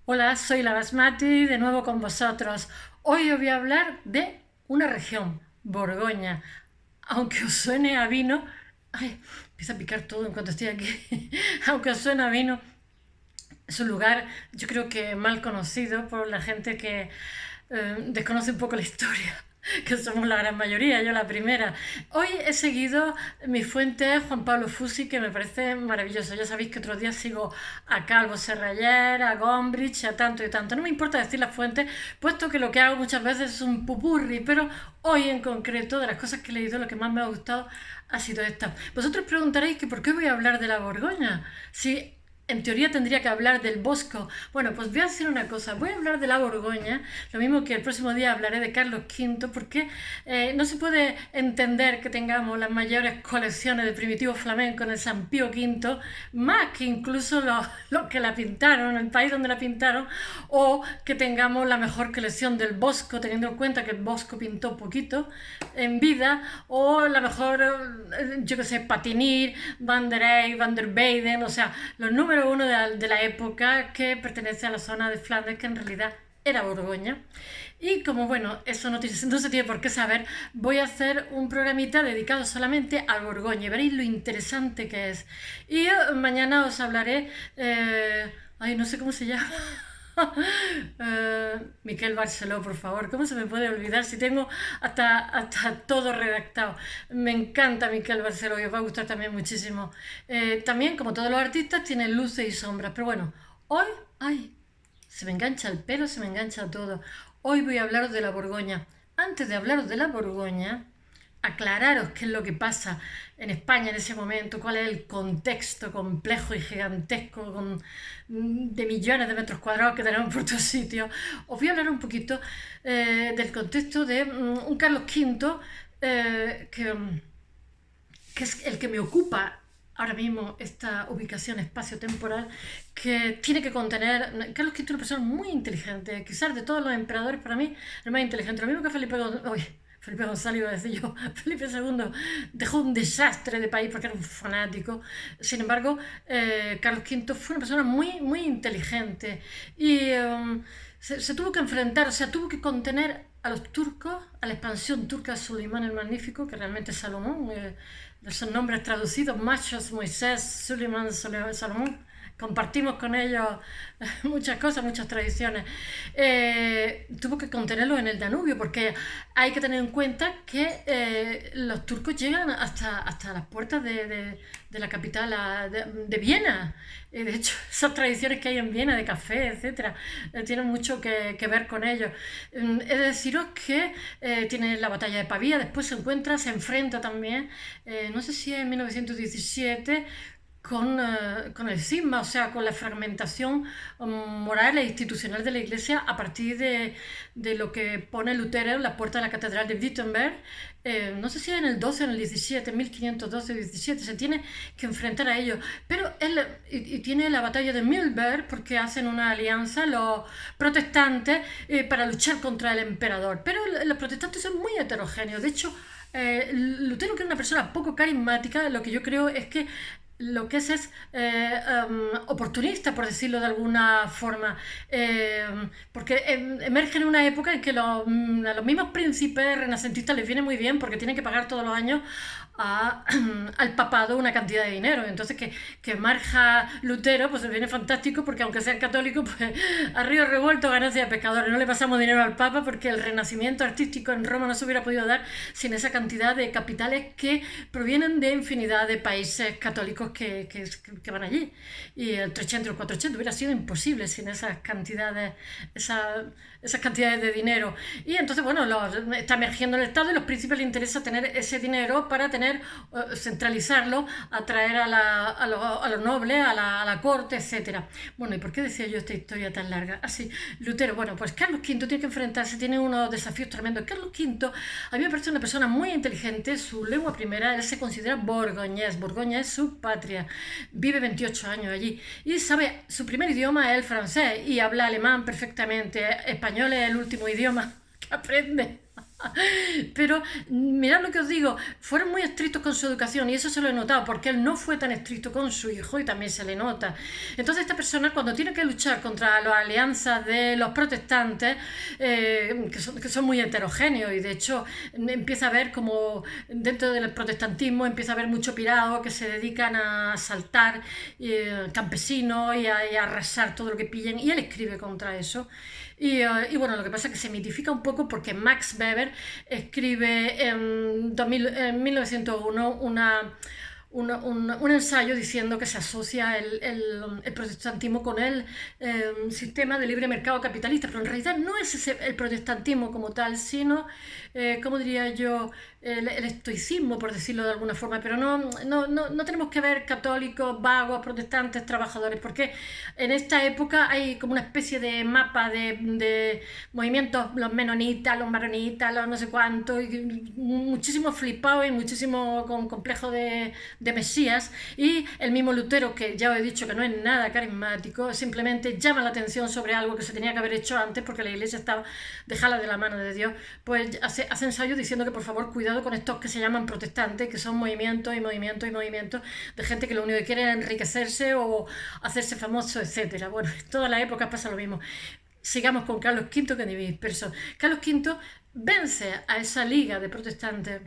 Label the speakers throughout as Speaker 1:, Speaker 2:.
Speaker 1: Hola, soy la Basmati, de nuevo con vosotros. Hoy os voy a hablar de una región, Borgoña. Aunque os suene a vino, ay, empieza a picar todo en cuanto estoy aquí. Aunque os suene a vino, es un lugar, yo creo que mal conocido por la gente que desconoce un poco la historia, que somos la gran mayoría, yo la primera. Hoy he seguido mi fuente Juan Pablo Fusi, que me parece maravilloso. Ya sabéis que otros días sigo a Calvo Serrayer, a Gombrich, a tanto y tanto. No me importa decir la fuente, puesto que lo que hago muchas veces es un pupurri, pero hoy en concreto, de las cosas que he leído, lo que más me ha gustado ha sido esta. Vosotros preguntaréis que por qué voy a hablar de la Borgoña, si en teoría tendría que hablar del Bosco. Bueno, pues voy a decir una cosa. Voy a hablar de la Borgoña, lo mismo que el próximo día hablaré de Carlos V, porque no se puede entender que tengamos las mayores colecciones de primitivos flamencos en el San Pío V, más que incluso los que la pintaron, el país donde la pintaron, o que tengamos la mejor colección del Bosco, teniendo en cuenta que el Bosco pintó poquito en vida, o la mejor, yo que sé, Patinir, Van der Eyck, Van der Weyden, o sea, los números uno de la época que pertenece a la zona de Flandes, que en realidad era Borgoña. Y como bueno, eso no se tiene por qué saber, voy a hacer un programita dedicado solamente al Borgoña y veréis lo interesante que es. Y mañana os hablaré, ay, no sé cómo se llama. Miquel Barceló, por favor, ¿cómo se me puede olvidar si tengo hasta todo redactado? Me encanta Miquel Barceló y os va a gustar también muchísimo. También, como todos los artistas, tiene luces y sombras, pero bueno, hoy, ay, se me engancha el pelo, se me engancha todo. Hoy voy a hablaros de la Borgoña. Antes de hablaros de la Borgoña, aclararos qué es lo que pasa en España en ese momento, cuál es el contexto complejo y gigantesco de millones de metros cuadrados que tenemos por todos sitios. Os voy a hablar un poquito del contexto de un Carlos V que es el que me ocupa ahora mismo esta ubicación espacio-temporal, que tiene que contener. Carlos V es una persona muy inteligente, quizás de todos los emperadores para mí el más inteligente, lo mismo que Felipe González, iba a decir yo, Felipe II dejó un desastre de país porque era un fanático. Sin embargo, Carlos V fue una persona muy, muy inteligente y se tuvo que enfrentar, o sea, tuvo que contener a los turcos, a la expansión turca de Suleimán el Magnífico, que realmente es Salomón, son nombres traducidos, Machos, Moisés, Suleimán, Salomón. Compartimos con ellos muchas cosas, muchas tradiciones. Tuvo que contenerlos en el Danubio, porque hay que tener en cuenta que los turcos llegan hasta las puertas de la capital de Viena. De hecho, esas tradiciones que hay en Viena de café, etcétera, tienen mucho que ver con ellos. He de deciros que tiene la batalla de Pavía, después se enfrenta también, no sé si en 1917, con el cisma, o sea, con la fragmentación moral e institucional de la Iglesia a partir de lo que pone Lutero en la puerta de la Catedral de Wittenberg. No sé si en el 12 o en el 17, 1512-17, se tiene que enfrentar a ello. Pero él y tiene la batalla de Mühlberg, porque hacen una alianza los protestantes para luchar contra el emperador. Pero los protestantes son muy heterogéneos. De hecho, Lutero, que es una persona poco carismática, lo que yo creo es que lo que oportunista, por decirlo de alguna forma, porque emerge en una época en que a los mismos príncipes renacentistas les viene muy bien porque tienen que pagar todos los años al papado una cantidad de dinero. Entonces que emerja Lutero, pues les viene fantástico, porque aunque sean católicos, pues a río revuelto, ganancia de pescadores. No le pasamos dinero al Papa porque el renacimiento artístico en Roma no se hubiera podido dar sin esa cantidad de capitales que provienen de infinidad de países católicos que van allí. Y el 300 o el 400 hubiera sido imposible sin esas cantidades de dinero. Y entonces, bueno, está emergiendo el Estado y a los príncipes les interesa tener ese dinero para centralizarlo, atraer a los nobles, a la corte, etcétera. Bueno, ¿y por qué decía yo esta historia tan larga? Así, Lutero, bueno, pues Carlos V tiene que enfrentarse, tiene unos desafíos tremendos. Carlos V, a mí me parece una persona muy inteligente, su lengua primera, él se considera borgoñés, Borgoña es su patria, vive 28 años allí y sabe, su primer idioma es el francés y habla alemán perfectamente, español es el último idioma que aprende. Pero mirad lo que os digo, fueron muy estrictos con su educación y eso se lo he notado porque él no fue tan estricto con su hijo y también se le nota. Entonces esta persona cuando tiene que luchar contra las alianzas de los protestantes, que son muy heterogéneos y de hecho empieza a ver como dentro del protestantismo empieza a haber mucho pirado que se dedican a asaltar campesinos y a arrasar todo lo que pillen y él escribe contra eso. Y bueno, lo que pasa es que se mitifica un poco porque Max Weber escribe en 1901 un ensayo diciendo que se asocia el protestantismo con el sistema de libre mercado capitalista, pero en realidad no es el protestantismo como tal, sino, ¿cómo diría yo?, el estoicismo, por decirlo de alguna forma, pero no tenemos que ver católicos, vagos, protestantes, trabajadores, porque en esta época hay como una especie de mapa de movimientos, los menonitas, los maronitas, los no sé cuánto, y muchísimo flipado y muchísimo con complejo de Mesías, y el mismo Lutero, que ya os he dicho que no es nada carismático, simplemente llama la atención sobre algo que se tenía que haber hecho antes porque la iglesia estaba dejada de la mano de Dios, pues hace ensayos diciendo que por favor cuidado con estos que se llaman protestantes, que son movimientos y movimientos y movimientos de gente que lo único que quiere es enriquecerse o hacerse famoso, etcétera. Bueno, en todas las épocas pasa lo mismo. Sigamos con Carlos V, que ni me disperso. Carlos V vence a esa liga de protestantes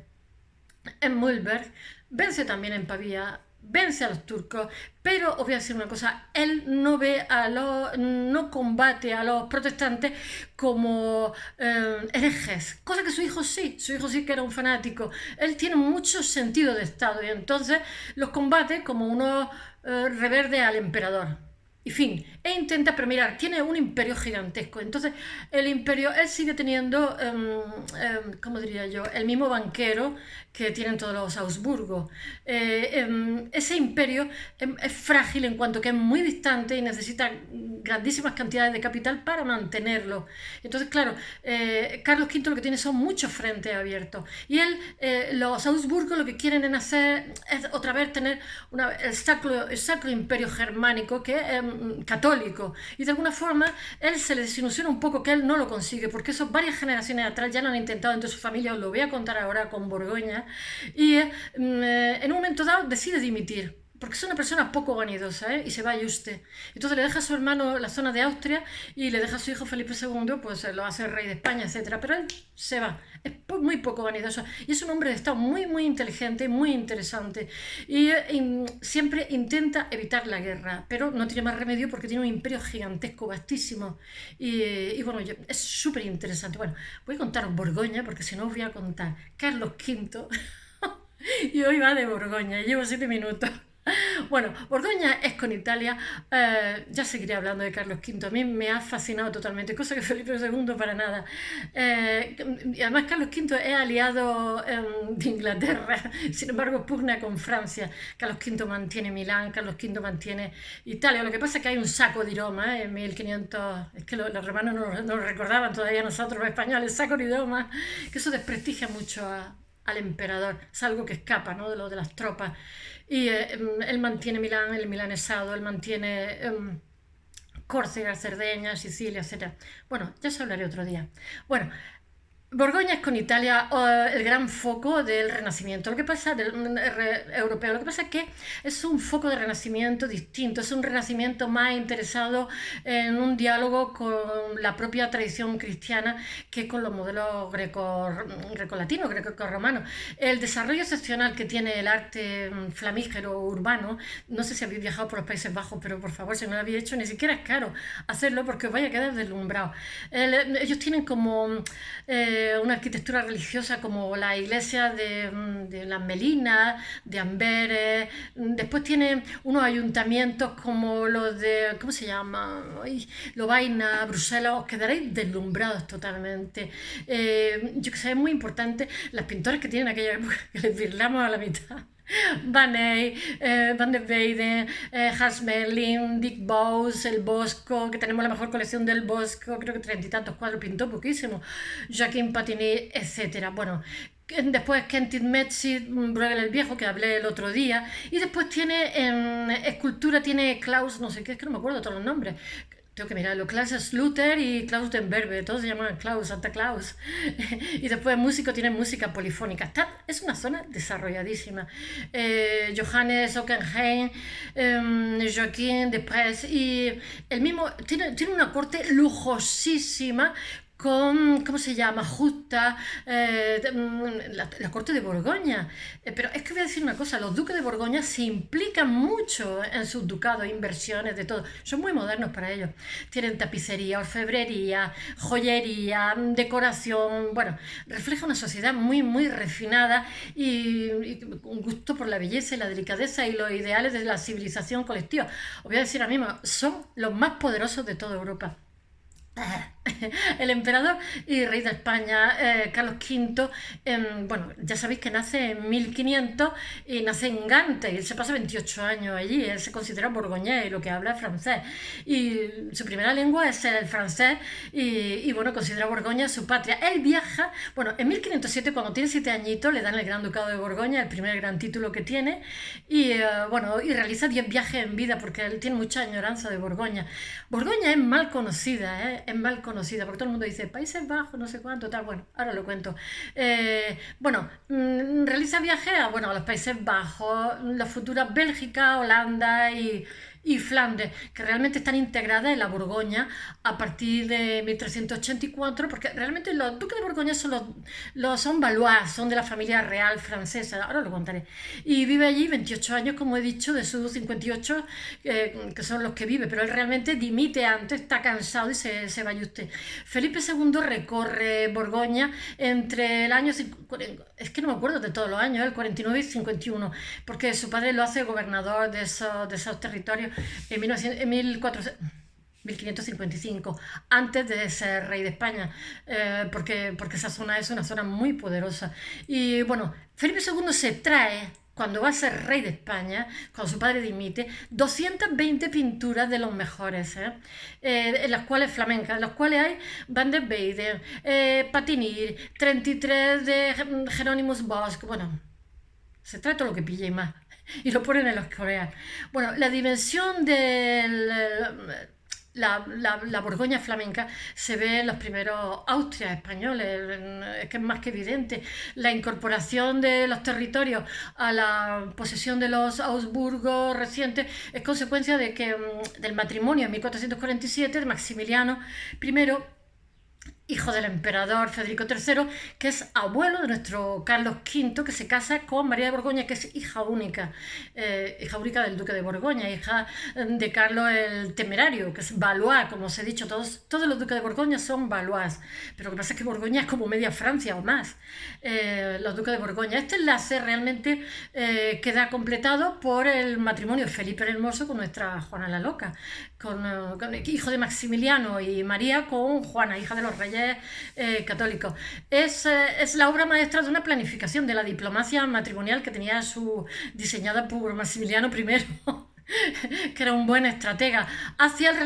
Speaker 1: en Mühlberg, vence también en Pavía, vence a los turcos, pero os voy a decir una cosa, él no combate a los protestantes como herejes, cosa que su hijo sí que era un fanático, él tiene mucho sentido de Estado y entonces los combate como unos reverdes al emperador. Y fin, intenta, pero mirar, tiene un imperio gigantesco. Entonces, el imperio, él sigue teniendo, ¿cómo diría yo?, el mismo banquero que tienen todos los Augsburgos. Ese imperio es frágil en cuanto que es muy distante y necesita grandísimas cantidades de capital para mantenerlo. Entonces, claro, Carlos V lo que tiene son muchos frentes abiertos. Y los Augsburgos lo que quieren es otra vez tener el sacro imperio germánico que es católico, y de alguna forma él se le desilusiona un poco que él no lo consigue, porque eso varias generaciones atrás ya lo han intentado entre su familia, os lo voy a contar ahora con Borgoña, y en un momento dado decide dimitir porque es una persona poco vanidosa, y se va a Yuste. Entonces le deja a su hermano la zona de Austria y le deja a su hijo Felipe II, pues lo hace rey de España, etcétera. Pero él se va, es muy poco vanidoso y es un hombre de Estado muy inteligente, muy interesante y siempre intenta evitar la guerra, pero no tiene más remedio porque tiene un imperio gigantesco, vastísimo y bueno, es súper interesante. Bueno, voy a contaros Borgoña porque si no os voy a contar Carlos V y hoy va de Borgoña, llevo 7 minutos. Bueno, Borgoña es con Italia, ya seguiré hablando de Carlos V, a mí me ha fascinado totalmente, cosa que Felipe II para nada. Y además Carlos V es aliado de Inglaterra, sin embargo pugna con Francia. Carlos V mantiene Milán, Carlos V mantiene Italia, lo que pasa es que hay un saco di Roma en 1500, es que los romanos no lo recordaban todavía nosotros los españoles, saco di Roma, que eso desprestigia mucho al emperador, es algo que escapa, ¿no?, de lo de las tropas. Y él mantiene Milán, el milanesado, él mantiene Córcega, Cerdeña, Sicilia, etc. Bueno, ya os hablaré otro día. Bueno, Borgoña es con Italia el gran foco del Renacimiento, lo que pasa del europeo. Lo que pasa es que es un foco de renacimiento distinto, es un renacimiento más interesado en un diálogo con la propia tradición cristiana que con los modelos grecolatinos, greco-romanos. El desarrollo excepcional que tiene el arte flamígero urbano, no sé si habéis viajado por los Países Bajos, pero por favor, si no lo habéis hecho, ni siquiera es caro hacerlo porque os vais a quedar deslumbrados. Ellos tienen como una arquitectura religiosa como la iglesia de Las Melinas, de Amberes, después tiene unos ayuntamientos como los de, ¿cómo se llama?, Lovaina, Bruselas, os quedaréis deslumbrados totalmente. Yo que sé, es muy importante las pinturas que tienen aquella época, que les virlamos a la mitad. Van Eyck, Van der Weyden, Hans Merlin, Dick Bowes, El Bosco, que tenemos la mejor colección del Bosco, creo que 30 y tantos cuadros, pintó poquísimo, Joaquín Patiné, etc. Bueno, después Kentin Metzi, Bruegel el Viejo, que hablé el otro día, y después tiene en escultura, tiene Klaus, no sé qué, es que no me acuerdo todos los nombres, tengo que mirarlo. Klaus Schluter y Klaus den Berbe, todos se llaman Klaus, Santa Claus. Y después músico, tiene música polifónica. Es una zona desarrolladísima. Johannes Ockenheim, Joaquín de Press, y el mismo, tiene una corte lujosísima con, ¿cómo se llama? Justa, la corte de Borgoña. Pero es que voy a decir una cosa, los duques de Borgoña se implican mucho en sus ducados, inversiones, de todo. Son muy modernos para ellos. Tienen tapicería, orfebrería, joyería, decoración. Bueno, refleja una sociedad muy, muy refinada y un gusto por la belleza y la delicadeza y los ideales de la civilización colectiva. Os voy a decir ahora mismo, son los más poderosos de toda Europa. El emperador y rey de España, Carlos V, bueno, ya sabéis que nace en 1500 y nace en Gante, y él se pasa 28 años allí. Él se considera borgoñés y lo que habla es francés, y su primera lengua es el francés, y bueno, considera Borgoña su patria. Él viaja, bueno, en 1507, cuando tiene 7 añitos, le dan el Gran Ducado de Borgoña, el primer gran título que tiene, y bueno, y realiza 10 viajes en vida porque él tiene mucha añoranza de Borgoña. Borgoña es mal conocida, es mal conocida, porque todo el mundo dice Países Bajos, no sé cuánto, tal. Bueno, ahora lo cuento. Bueno, realiza viajes a los Países Bajos, la futura Bélgica, Holanda y Flandes, que realmente están integradas en la Borgoña a partir de 1384, porque realmente los duques de Borgoña son Valois, son de la familia real francesa, ahora lo contaré. Y vive allí 28 años, como he dicho, de sus 58, que son los que vive, pero él realmente dimite antes, está cansado y se va. Y usted. Felipe II recorre Borgoña entre el año, es que no me acuerdo de todos los años, el 49 y 51, porque su padre lo hace gobernador de esos territorios en 1555, antes de ser rey de España, porque esa zona es una zona muy poderosa. Y bueno, Felipe II se trae, cuando va a ser rey de España, cuando su padre dimite, 220 pinturas de los mejores, en las cuales flamencas, en las cuales hay Van der Weyden, Patinir, 33 de Jerónimos Bosch, bueno, se trae todo lo que pille y más, y lo ponen en los coreanos. Bueno, la dimensión de la Borgoña flamenca se ve en los primeros Austrias españoles, es que es más que evidente. La incorporación de los territorios a la posesión de los Habsburgo recientes es consecuencia del matrimonio en 1447 de Maximiliano I, hijo del emperador Federico III, que es abuelo de nuestro Carlos V, que se casa con María de Borgoña, que es hija única del duque de Borgoña, hija de Carlos el Temerario, que es Valois, como os he dicho, todos los duques de Borgoña son Valois, pero lo que pasa es que Borgoña es como media Francia o más, los duques de Borgoña. Este enlace realmente queda completado por el matrimonio de Felipe el Hermoso con nuestra Juana la Loca, hijo de Maximiliano, y María con Juana, hija de los reyes católicos. Es la obra maestra de una planificación de la diplomacia matrimonial que tenía diseñada por Maximiliano I, que era un buen estratega, hacia el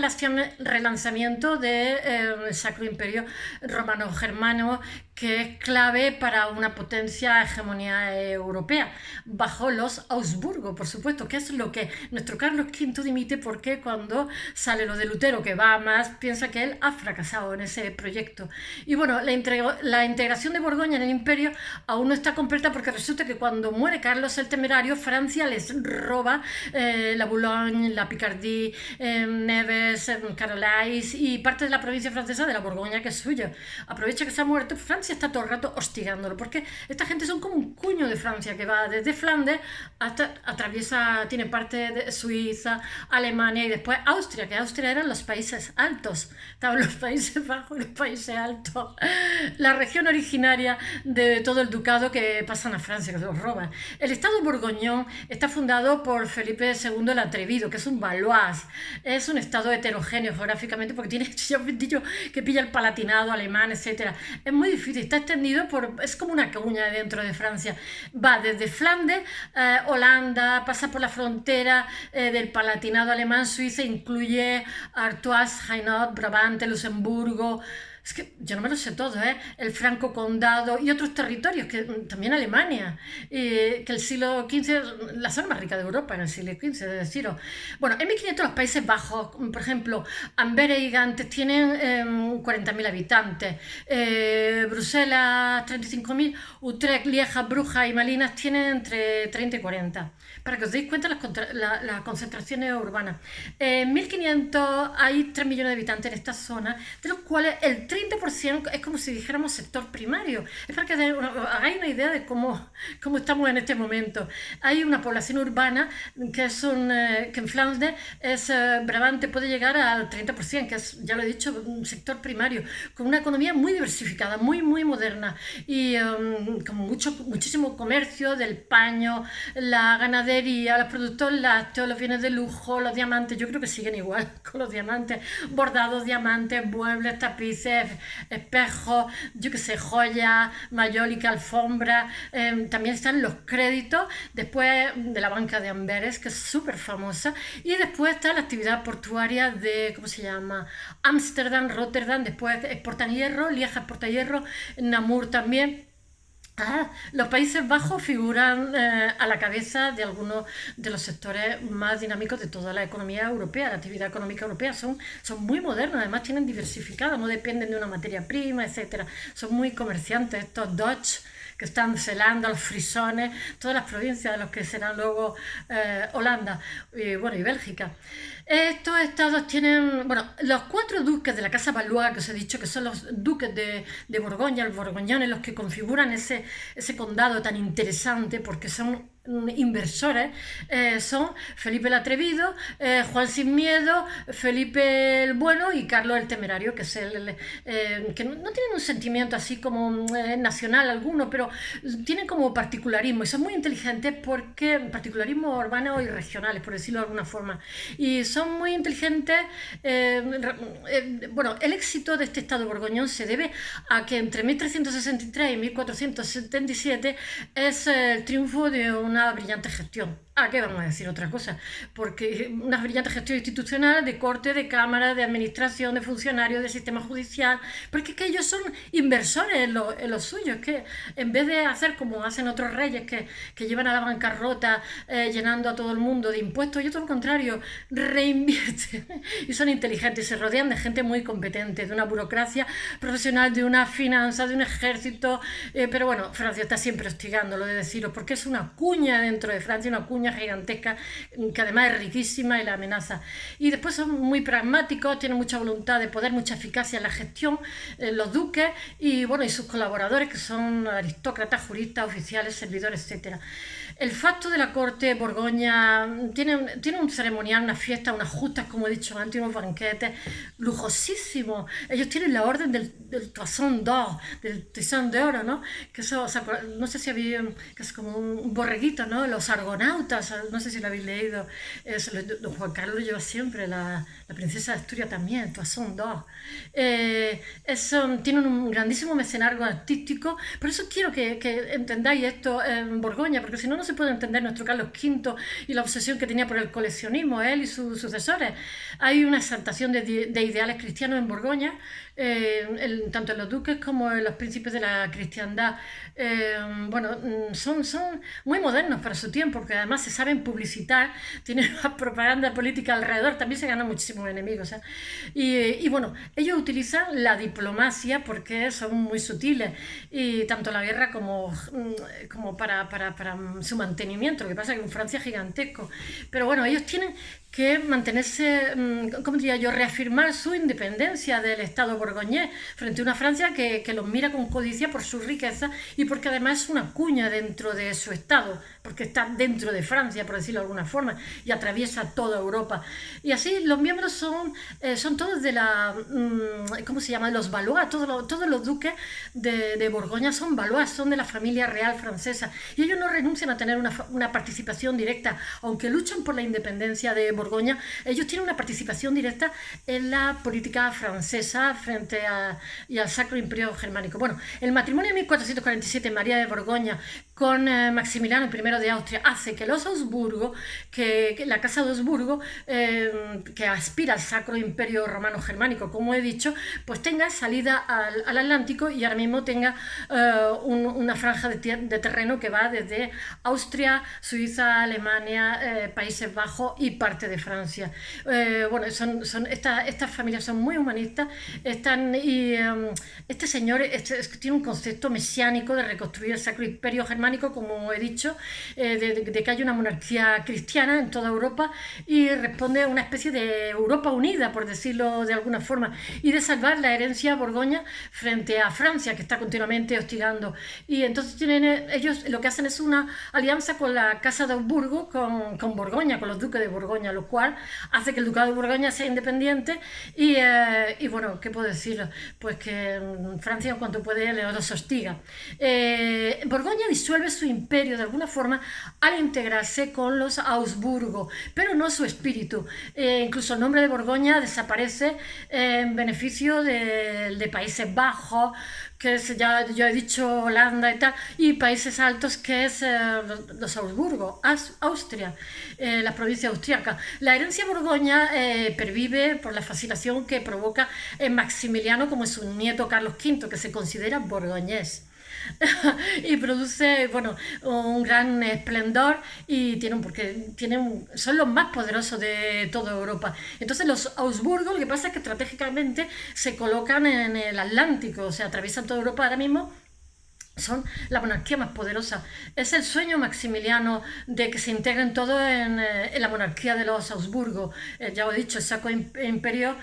Speaker 1: relanzamiento del Sacro Imperio Romano-Germano, que es clave para una potencia hegemonía europea, bajo los Habsburgo, por supuesto, que es lo que nuestro Carlos V dimite, porque cuando sale lo de Lutero, que va a más, piensa que él ha fracasado en ese proyecto. Y bueno, la integración de Borgoña en el imperio aún no está completa, porque resulta que cuando muere Carlos el Temerario, Francia les roba la Boulogne, la Picardie, Neves, Carolais y parte de la provincia francesa de la Borgoña, que es suya. Aprovecha que se ha muerto, Francia está todo el rato hostigándolo, porque esta gente son como un cuño de Francia que va desde Flandes hasta tiene parte de Suiza, Alemania y después Austria, que Austria eran los Países Altos, estaban los Países Bajos y los Países Altos, la región originaria de todo el ducado que pasan a Francia, que se los roban. El estado borgoñón está fundado por Felipe II el Atrevido, que es un Valois, es un estado heterogéneo geográficamente, porque tiene, ya os he dicho, que pilla el Palatinado alemán, etc. Es muy difícil, está extendido es como una cuña dentro de Francia, va desde Flandes, Holanda, pasa por la frontera del Palatinado alemán, Suiza, incluye Artois, Hainaut, Brabante, Luxemburgo, Es que yo no me lo sé todo, ¿eh? El Franco Condado y otros territorios, que también Alemania, que el siglo XV, la zona más rica de Europa en el siglo XV, es decir, bueno, en 1500 los Países Bajos, por ejemplo, Amberes y Gante tienen 40.000 habitantes, Bruselas 35.000, Utrecht, Lieja, Brujas y Malinas tienen entre 30 y 40. Para que os deis cuenta las concentraciones urbanas. En 1500 hay 3 millones de habitantes en esta zona, de los cuales el 30% es como si dijéramos sector primario. Es para que hagáis una idea de cómo estamos en este momento. Hay una población urbana que que en Flandes Brabante puede llegar al 30%, que es, ya lo he dicho, un sector primario, con una economía muy diversificada, muy, muy moderna y con muchísimo comercio del paño, la ganadería, los productos lácteos, los bienes de lujo, los diamantes. Yo creo que siguen igual con los diamantes, bordados, diamantes, muebles, tapices, espejos, yo que sé, joyas, mayólica, alfombra. También están los créditos, después de la banca de Amberes, que es súper famosa, y después está la actividad portuaria de, ¿cómo se llama? Ámsterdam, Rotterdam, después exportan hierro, Lieja exporta hierro, Namur también. Los Países Bajos figuran a la cabeza de algunos de los sectores más dinámicos de toda la economía europea. La actividad económica europea son muy modernos, además tienen diversificado, no dependen de una materia prima, etcétera. Son muy comerciantes, estos Dutch que están celando los frisones, todas las provincias de los que serán luego Holanda y Bélgica. Estos estados tienen, los 4 duques de la Casa Valois, que os he dicho que son los duques de Borgoña, los borgoñones, los que configuran ese condado tan interesante porque son inversores, son Felipe el Atrevido, Juan Sin Miedo, Felipe el Bueno y Carlos el Temerario, que es que no tienen un sentimiento así como nacional alguno, pero tienen como particularismo y son muy inteligentes porque particularismo urbanos y regionales, por decirlo de alguna forma, y son muy inteligentes. El éxito de este estado borgoñón se debe a que entre 1363 y 1477 es el triunfo de una brillante gestión. ¿Qué vamos a decir otra cosa? Porque una brillante gestión institucional de corte, de cámara, de administración, de funcionarios, de sistema judicial, porque es que ellos son inversores en lo suyo, es que en vez de hacer como hacen otros reyes que llevan a la bancarrota llenando a todo el mundo de impuestos, ellos todo lo contrario, reinvierten y son inteligentes y se rodean de gente muy competente, de una burocracia profesional, de una finanza, de un ejército, pero bueno, Francia está siempre hostigando, lo de deciros, porque es una cuña dentro de Francia, una cuña gigantesca que además es riquísima y la amenaza. Y después son muy pragmáticos, tienen mucha voluntad de poder, mucha eficacia en la gestión, los duques y sus colaboradores, que son aristócratas, juristas, oficiales, servidores, etcétera. El facto de la corte Borgoña tiene un ceremonial, una fiesta, unas justas, como he dicho antes, unos banquetes lujosísimos. Ellos tienen la orden del Toison d'Or, del Toison de Oro, ¿no? Que eso, no sé si había, que es como un borreguito, ¿no? Los argonautas, no sé si lo habéis leído. Don Juan Carlos lo lleva siempre, la princesa de Asturias también, Toison d'Or. Tienen un grandísimo mecenazgo artístico, por eso quiero que entendáis esto en Borgoña, porque si no, no se puede entender nuestro Carlos V y la obsesión que tenía por el coleccionismo, él y sus sucesores. Hay una exaltación de ideales cristianos en Borgoña, tanto en los duques como en los príncipes de la cristiandad. Son muy modernos para su tiempo, porque además se saben publicitar, tienen una propaganda política alrededor, también se ganan muchísimos enemigos. Ellos utilizan la diplomacia porque son muy sutiles, y tanto la guerra como para su mantenimiento. Lo que pasa es que en Francia es gigantesco, pero ellos tienen que mantenerse, ¿cómo diría yo?, reafirmar su independencia del Estado borgoñés frente a una Francia que los mira con codicia por su riqueza y porque además es una cuña dentro de su Estado, porque está dentro de Francia, por decirlo de alguna forma, y atraviesa toda Europa. Y así los miembros son todos de la, ¿cómo se llama?, los Valois, todos los duques de Borgoña son Valois, son de la familia real francesa, y ellos no renuncian a tener una participación directa, aunque luchan por la independencia de Borgoña, ellos tienen una participación directa en la política francesa frente y al Sacro Imperio Germánico. Bueno, el matrimonio de 1447 María de Borgoña con Maximiliano I de Austria hace que los Habsburgo, que la casa de Habsburgo, que aspira al Sacro Imperio Romano Germánico, como he dicho, pues tenga salida al Atlántico y ahora mismo tenga una franja de terreno que va desde Austria, Suiza, Alemania, Países Bajos y parte de Francia. Bueno, estas familias son muy humanistas, este señor tiene un concepto mesiánico de reconstruir el Sacro Imperio Germánico, como he dicho, de que haya una monarquía cristiana en toda Europa y responde a una especie de Europa unida, por decirlo de alguna forma, y de salvar la herencia Borgoña frente a Francia, que está continuamente hostigando. Y entonces ellos lo que hacen es una alianza con la Casa de Habsburgo, con Borgoña, con los duques de Borgoña, lo cual hace que el ducado de Borgoña sea independiente y bueno, ¿qué puedo decir? Pues que Francia en cuanto puede los hostiga. Borgoña disuelve su imperio de alguna forma al integrarse con los Habsburgo, pero no su espíritu. Incluso el nombre de Borgoña desaparece en beneficio de Países Bajos, que es, ya he dicho, Holanda y tal, y Países Altos, que es los Habsburgo, Austria, las provincias austríacas. La herencia Borgoña pervive por la fascinación que provoca en Maximiliano como en su nieto Carlos V, que se considera borgoñés. Y produce, bueno, un gran esplendor y son los más poderosos de toda Europa. Entonces los Habsburgo, lo que pasa es que estratégicamente se colocan en el Atlántico, o sea, atraviesan toda Europa ahora mismo. Son la monarquía más poderosa. Es el sueño maximiliano de que se integren todos en la monarquía de los Habsburgo. Ya os he dicho, el Sacro Imperio,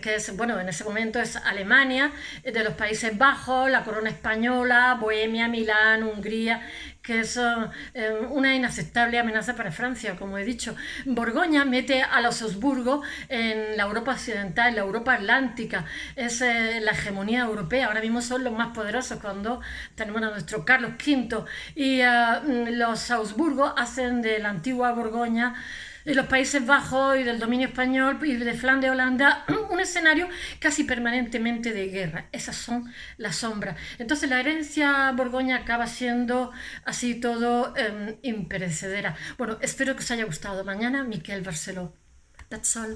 Speaker 1: que es, bueno, en ese momento es Alemania, de los Países Bajos, la corona española, Bohemia, Milán, Hungría, que es una inaceptable amenaza para Francia, como he dicho. Borgoña mete a los Habsburgo en la Europa occidental, en la Europa atlántica. Es la hegemonía europea. Ahora mismo son los más poderosos cuando tenemos a nuestro Carlos V. Y los Habsburgo hacen de la antigua Borgoña, de los Países Bajos y del dominio español y de Flandes, Holanda, un escenario casi permanentemente de guerra. Esas son las sombras. Entonces la herencia Borgoña acaba siendo así todo imperecedera. Bueno, espero que os haya gustado. Mañana, Miquel Barceló. That's all.